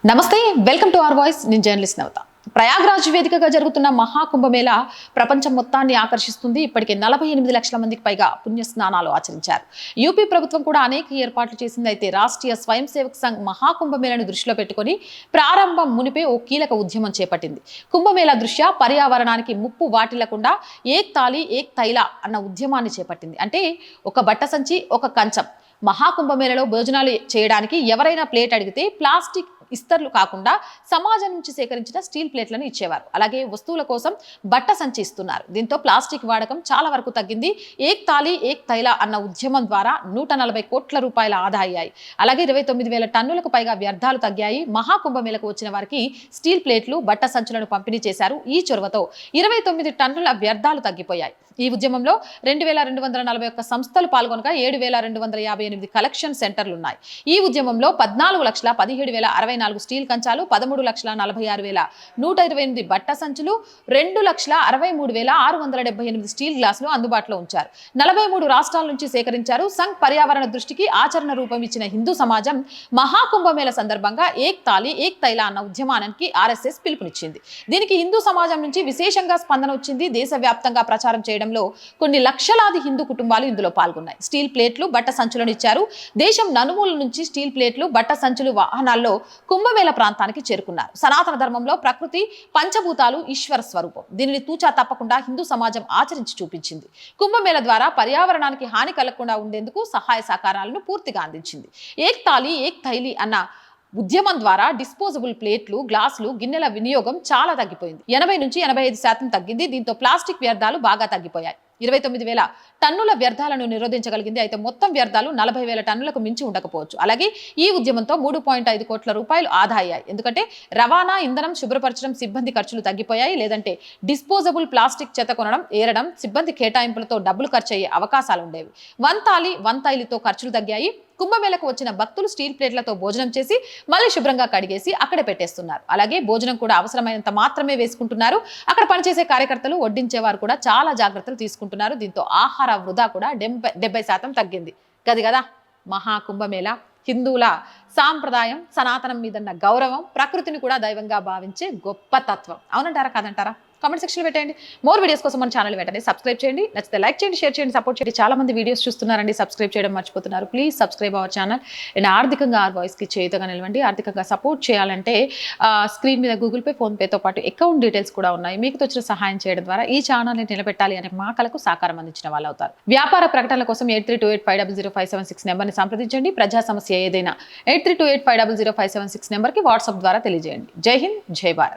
నమస్తే, welcome to our voice. నేను journalist నవత. ప్రయాగ్రాజ్ వేదికగా జరుగుతున్న మహాకుంభమేళ ప్రపంచం మొత్తాన్ని ఆకర్షిస్తుంది. ఇప్పటికే 48 లక్షల మందికి పైగా పుణ్య స్నానాలు ఆచరించారు. యూపీ ప్రభుత్వం కూడా అనేక ఏర్పాట్లు చేసింది. అయితే రాష్ట్రీయ స్వయం సేవక్ సంఘ్ మహాకుంభమేళను దృష్టిలో పెట్టుకుని ప్రారంభం మునిపే ఓ కీలక ఉద్యమం చేపట్టింది. కుంభమేళ దృష్ట్యా పర్యావరణానికి ముప్పు వాటిల్లకుండా ఏక్ తాళి ఏక్ తైలా అన్న ఉద్యమాన్ని చేపట్టింది. అంటే ఒక బట్ట సంచి, ఒక కంచం. మహాకుంభమేళలో భోజనాలు చేయడానికి ఎవరైనా ప్లేట్ అడిగితే ప్లాస్టిక్ ఇస్తర్లు కాకుండా సమాజం నుంచి సేకరించిన స్టీల్ ప్లేట్లను ఇచ్చేవారు. అలాగే వస్తువుల కోసం బట్ట సంచి ఇస్తున్నారు. దీంతో ప్లాస్టిక్ వాడకం చాలా వరకు తగ్గింది. ఏక్ తాళి ఏక్ తైలా అన్న ఉద్యమం ద్వారా 140 కోట్ల రూపాయల ఆదా అయ్యాయి. అలాగే 29,000 టన్నులకు పైగా వ్యర్థాలు తగ్గాయి. మహాకుంభమేళకు వచ్చిన వారికి స్టీల్ ప్లేట్లు, బట్ట సంచులను పంపిణీ చేశారు. ఈ చొరవతో 29 టన్నుల వ్యర్థాలు తగ్గిపోయాయి. ఈ ఉద్యమంలో 2,241 సంస్థలు పాల్గొనగా 7,258 కలెక్షన్ సెంటర్లు ఉన్నాయి. ఈ ఉద్యమంలో 14,17,064 స్టీల్ కంచాలు, 13,46,128 బట్ట సంచులు, 2,63,678 స్టీల్ గ్లాసులు అందుబాటులో ఉంచారు. 43 రాష్ట్రాల నుంచి సేకరించారు. సంఘ్ పర్యావరణ దృష్టికి ఆచరణ రూపం ఇచ్చిన హిందూ సమాజం మహాకుంభమేళ సందర్భంగా ఏక్ తాళి ఏక్ తైలా అన్న ఉద్యమానికి RSS పిలుపునిచ్చింది. దీనికి హిందూ సమాజం నుంచి విశేషంగా స్పందన వచ్చింది. దేశవ్యాప్తంగా ప్రచారం చేయడంలో కొన్ని లక్షలాది హిందూ కుటుంబాలు ఇందులో పాల్గొన్నాయి. స్టీల్ ప్లేట్లు, బట్ట సంచులను ఇచ్చారు. దేశం నలుమూల నుంచి స్టీల్ ప్లేట్లు, బట్ట సంచులు వాహనాల్లో కుంభమేళ ప్రాంతానికి చేరుకున్నారు. సనాతన ధర్మంలో ప్రకృతి, పంచభూతాలు ఈశ్వర స్వరూపం. దీనిని తూచా తప్పకుండా హిందూ సమాజం ఆచరించి చూపించింది. కుంభమేళ ద్వారా పర్యావరణానికి హాని కలగకుండా ఉండేందుకు సహాయ సహకారాలను పూర్తిగా అందించింది. ఏక్ తాళి ఏక్ తైలి అన్న ఉద్యమం ద్వారా డిస్పోజబుల్ ప్లేట్లు, గ్లాసులు, గిన్నెల వినియోగం చాలా తగ్గిపోయింది. 80 నుంచి 85% తగ్గింది. దీంతో ప్లాస్టిక్ వ్యర్థాలు బాగా తగ్గిపోయాయి. 29,000 టన్నుల వ్యర్థాలను నిరోధించగలిగింది. అయితే మొత్తం వ్యర్థాలు 40,000 టన్నులకు మించి ఉండకపోవచ్చు. అలాగే ఈ ఉద్యమంతో 3.5 కోట్ల రూపాయలు ఆదా అయ్యాయి. ఎందుకంటే రవాణా, ఇంధనం, శుభ్రపరచడం, సిబ్బంది ఖర్చులు తగ్గిపోయాయి. లేదంటే డిస్పోజబుల్ ప్లాస్టిక్ చెత్త కొనడం, ఏరడం, సిబ్బంది కేటాయింపులతో డబ్బులు ఖర్చు అయ్యే అవకాశాలు ఉండేవి. వన్ తాళి వన్ తైలితో ఖర్చులు తగ్గాయి. కుంభమేళకు వచ్చిన భక్తులు స్టీల్ ప్లేట్లతో భోజనం చేసి మళ్ళీ శుభ్రంగా కడిగేసి అక్కడే పెట్టేస్తున్నారు. అలాగే భోజనం కూడా అవసరమైనంత మాత్రమే వేసుకుంటున్నారు. అక్కడ పనిచేసే కార్యకర్తలు, వడ్డించేవారు కూడా చాలా జాగ్రత్తలు తీసుకుంటున్నారు. దీంతో ఆహార వృధా కూడా 70% తగ్గింది. గది కదా మహాకుంభమేళ. హిందువుల సాంప్రదాయం, సనాతనం మీదన్న గౌరవం, ప్రకృతిని కూడా దైవంగా భావించే గొప్ప తత్వం. అవునంటారా కాదంటారా? కామెంట్ సెక్షన్లో పెట్టండి. మోర్ వీడియోస్ కోసం మన ఛానల్ వెంటనే సబ్స్క్రైబ్ చేయండి. నచ్చితే లైక్ చేయండి, షేర్ చేయండి, సపోర్ట్ చేయండి. చాలా మంది వీడియోస్ చూస్తున్నారండి, సబ్స్క్రైబ్ చేయడం మర్చిపోతున్నారు. Please subscribe our channel. And ఆర్థికంగా ఆర్ వాయిస్కి చేయుతగా నిలవండి. ఆర్థికంగా సపోర్ట్ చేయాలంటే స్క్రీన్ మీద గూగుల్ పే, ఫోన్పేతో పాటు అకౌంట్ డీటెయిల్స్ కూడా ఉన్నాయి. మీకు తోచిన సహాయం చేయడం ద్వారా ఈ ఛానల్ని నిలబెట్టాలి అనే మా కలకు సహకారం అందించిన వాళ్ళు అవుతారు. వ్యాపార ప్రకటనల కోసం 8328500576 నెంబర్ని సంప్రదించండి. ప్రజా సమస్య ఏదైనా 8328500576 నెంబర్కి వాట్సాప్ ద్వారా తెలియజేయండి. జై హింద్, జై భారత్.